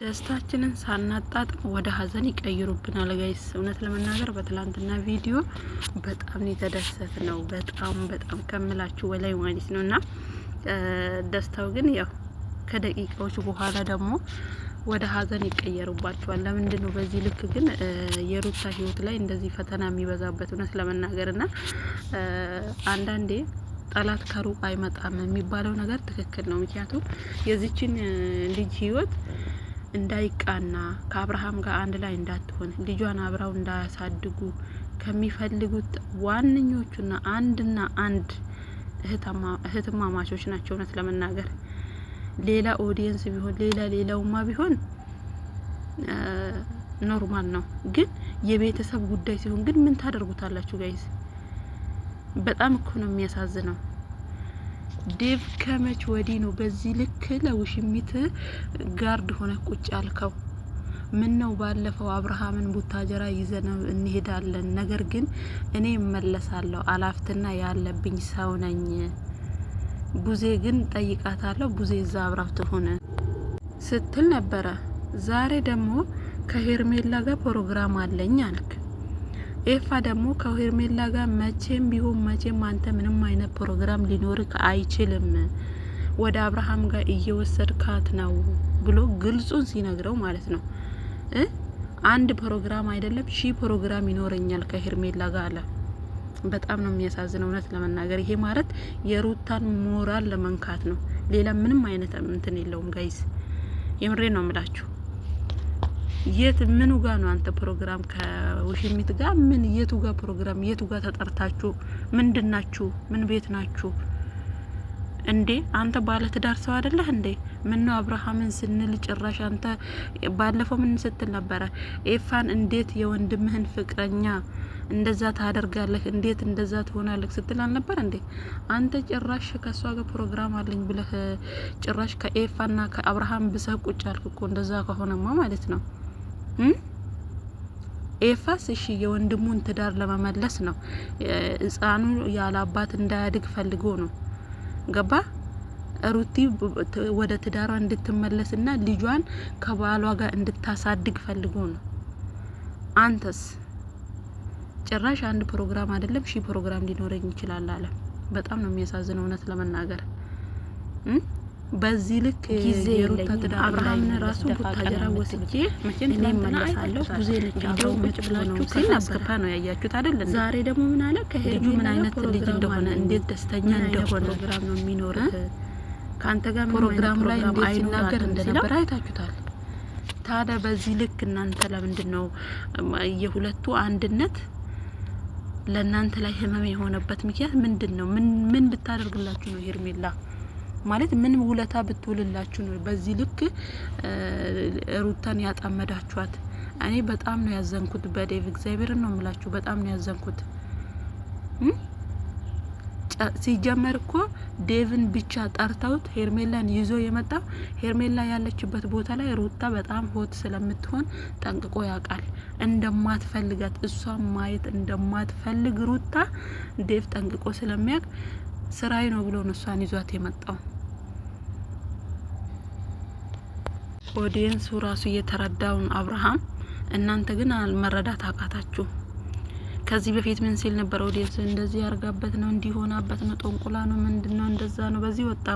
ደስታችንን ሳናጣጥም ወደ ሀዘን ይቀይሩብናል ጋይስ። እውነት ለመናገር በትላንትና ቪዲዮ በጣም የተደሰት ነው። በጣም ከምላችሁ በላይ ማለት ነውና ደስታው ግን ያው ከደቂቃዎች በኋላ ደግሞ ወደ ሀዘን ይቀየሩባቸዋል። ለምንድን ነው በዚህ ልክ ግን የሩታ ህይወት ላይ እንደዚህ ፈተና የሚበዛበት? እውነት ለመናገርና አንዳንዴ ጠላት ከሩቅ አይመጣም የሚባለው ነገር ትክክል ነው። ምክንያቱም የዚችን ልጅ ህይወት እንዳይቃና ከአብርሃም ጋር አንድ ላይ እንዳትሆን ልጇን አብራው እንዳያሳድጉ ከሚፈልጉት ዋነኞቹና አንድ እህትማማቾች ናቸው። እውነት ለመናገር ሌላ ኦዲየንስ ቢሆን ሌላውማ ቢሆን ኖርማል ነው። ግን የቤተሰብ ጉዳይ ሲሆን ግን ምን ታደርጉታላችሁ ጋይስ? በጣም እኮ ነው የሚያሳዝነው። ዴቭ ከመች ወዲህ ነው በዚህ ልክ ለውሽሚት ጋርድ ሆነ ቁጭ ያልከው? ምን ነው ባለፈው አብርሃምን ቡታጀራ ይዘነው እንሄዳለን፣ ነገር ግን እኔ እመለሳለሁ አላፍትና ያለብኝ ሰው ነኝ፣ ቡዜ ግን ጠይቃታለሁ፣ ቡዜ እዛ አብራው ትሆነ ስትል ነበረ። ዛሬ ደግሞ ከሄርሜላ ጋር ፕሮግራም አለኝ አልክ። ኤፋ ደግሞ ከሄርሜላ ጋር መቼም ቢሆን መቼም አንተ ምንም አይነት ፕሮግራም ሊኖርክ አይችልም፣ ወደ አብርሃም ጋር እየወሰድካት ነው ብሎ ግልጹን ሲነግረው ማለት ነው። አንድ ፕሮግራም አይደለም 1000 ፕሮግራም ይኖረኛል ከሄርሜላ ጋር አለ። በጣም ነው የሚያሳዝነው እውነት ለመናገር። ይሄ ማለት የሩታን ሞራል ለመንካት ነው። ሌላ ምንም አይነት እንትን የለውም ጋይስ። የምሬ ነው የምላችሁ። ምኑ ጋር ነው አንተ ፕሮግራም ከውሽሚት ጋር? ምን የቱ ጋር ፕሮግራም? የቱ ጋር ተጠርታችሁ? ምንድናችሁ? ምን ቤት ናችሁ እንዴ? አንተ ባለ ትዳር ሰው አይደለህ እንዴ? ምን ነው አብርሃምን ስንል ጭራሽ አንተ ባለፈው ምን ስትል ነበረ? ኤፋን እንዴት የወንድምህን ፍቅረኛ እንደዛ ታደርጋለህ? እንዴት እንደዛ ትሆናለህ ስትል አልነበር እንዴ? አንተ ጭራሽ ከሷ ጋር ፕሮግራም አለኝ ብለህ ጭራሽ ከኤፋና ከአብርሃም ብሰህ ቁጭ አልክ እኮ። እንደዛ ከሆነማ ማለት ነው ኤፋስ እሺ የወንድሙን ትዳር ለመመለስ ነው። ህፃኑ ያለ አባት እንዳያድግ ፈልጎ ነው። ገባ? ሩቲ ወደ ትዳሯ እንድትመለስና ልጇን ከባሏ ጋር እንድታሳድግ ፈልጎ ነው። አንተስ ጭራሽ አንድ ፕሮግራም አይደለም 1000 ፕሮግራም ሊኖረኝ ይችላል አለ። በጣም ነው የሚያሳዝነው እውነት ለመናገር። በዚህ ልክ ጊዜ የሩታ ትዳር አብርሃምን ራሱ ቡታጀራ ወስጄ መቼም እመለሳለሁ ቡዜ ልጅ ቪዲዮ መጭ ብላችሁ ሲናስከፋ ነው ያያችሁት አይደል? ዛሬ ደግሞ ምን አለ ከሄዱ ምን አይነት ልጅ እንደሆነ እንዴት ደስተኛ እንደሆነ ፕሮግራም ነው የሚኖረው ካንተ ጋር ፕሮግራም ላይ እንዴት ሲናገር እንደነበር አይታችሁታል። ታዲያ በዚህ ልክ እናንተ ለምንድን ነው የሁለቱ አንድነት ለእናንተ ላይ ህመም የሆነበት ምክንያት ምንድነው? ምን ብታደርግላችሁ ነው ሄርሜላ ማለት ምን ውለታ ብትውልላችሁ ነው በዚህ ልክ ሩታን ያጣመዳችኋት? እኔ በጣም ነው ያዘንኩት በዴቭ። እግዚአብሔርን ነው የምላችሁ፣ በጣም ነው ያዘንኩት። ሲጀመር እኮ ዴቭን ብቻ ጠርተውት ሄርሜላን ይዞ የመጣው ሄርሜላ ያለችበት ቦታ ላይ ሩታ በጣም ሆት ስለምትሆን ጠንቅቆ ያውቃል። እንደማትፈልጋት እሷን ማየት እንደማትፈልግ ሩታ ዴቭ ጠንቅቆ ስለሚያውቅ ስራይ ነው ብሎ ነው እሷን ይዟት የመጣው። ኦዲየንሱ ራሱ እየተረዳውን አብርሃም፣ እናንተ ግን አልመረዳት አቃታችሁ። ከዚህ በፊት ምን ሲል ነበር? ኦዲየንስ እንደዚህ ያርጋበት ነው እንዲሆናበት ነው ጠንቁላ ነው ምንድነው እንደዛ ነው በዚህ ወጣ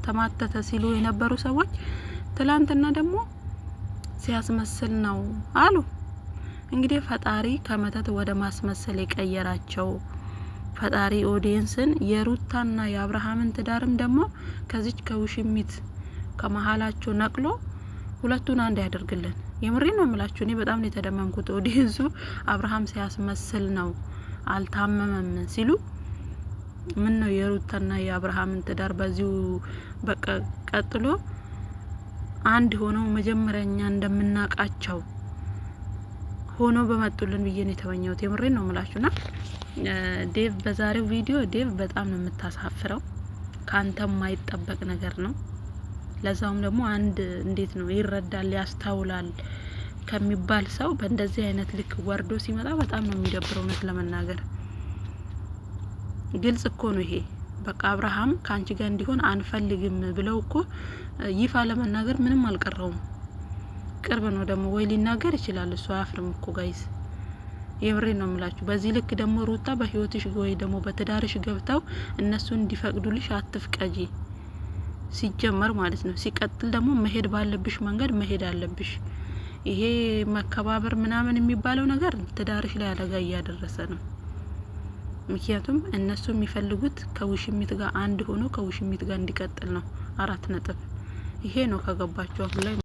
ተማተተ ሲሉ የነበሩ ሰዎች ትላንትና ደግሞ ሲያስመስል ነው አሉ። እንግዲህ ፈጣሪ ከመተት ወደ ማስመሰል የቀየራቸው ፈጣሪ ኦዲየንስን የሩታና የአብርሃምን ትዳርም ደግሞ ከዚች ከውሽሚት ከመሃላቸው ነቅሎ ሁለቱን አንድ ያደርግልን። የምሬ ነው የምላችሁ። እኔ በጣም ነው የተደመምኩት። ኦዲየንሱ አብርሃም ሲያስመስል ነው አልታመመም ሲሉ ምን ነው የሩታና የአብርሃምን ትዳር በዚሁ በቃ ቀጥሎ አንድ ሆነው መጀመሪያኛ እንደምናቃቸው ሆኖ በመጡልን ብዬ ነው የተመኘሁት። የምሬ ነው የምላችሁና ዴቭ በዛሬው ቪዲዮ ዴቭ በጣም ነው የምታሳፍረው። ካንተ የማይጠበቅ ነገር ነው። ለዛውም ደግሞ አንድ እንዴት ነው ይረዳል ያስተውላል ከሚባል ሰው በእንደዚህ አይነት ልክ ወርዶ ሲመጣ በጣም ነው የሚደብረው እውነት ለመናገር። ግልጽ እኮ ነው ይሄ በቃ አብርሃም ካንቺ ጋር እንዲሆን አንፈልግም ብለው እኮ ይፋ ለመናገር ምንም አልቀረውም። ቅርብ ነው ደግሞ ወይ ሊናገር ይችላል። እሱ አያፍርም እኮ ጋይስ፣ የብሬ ነው የምላችሁ። በዚህ ልክ ደግሞ ሩታ በህይወትሽ ወይ ደግሞ በትዳርሽ ገብተው እነሱ እንዲፈቅዱልሽ አትፍቀጂ ሲጀመር ማለት ነው። ሲቀጥል ደግሞ መሄድ ባለብሽ መንገድ መሄድ አለብሽ። ይሄ መከባበር ምናምን የሚባለው ነገር ትዳርሽ ላይ አደጋ እያደረሰ ነው። ምክንያቱም እነሱ የሚፈልጉት ከውሽሚት ጋር አንድ ሆኖ ከውሽሚት ጋር እንዲቀጥል ነው። 4 ነጥብ። ይሄ ነው ከገባችሁ አሁን ላይ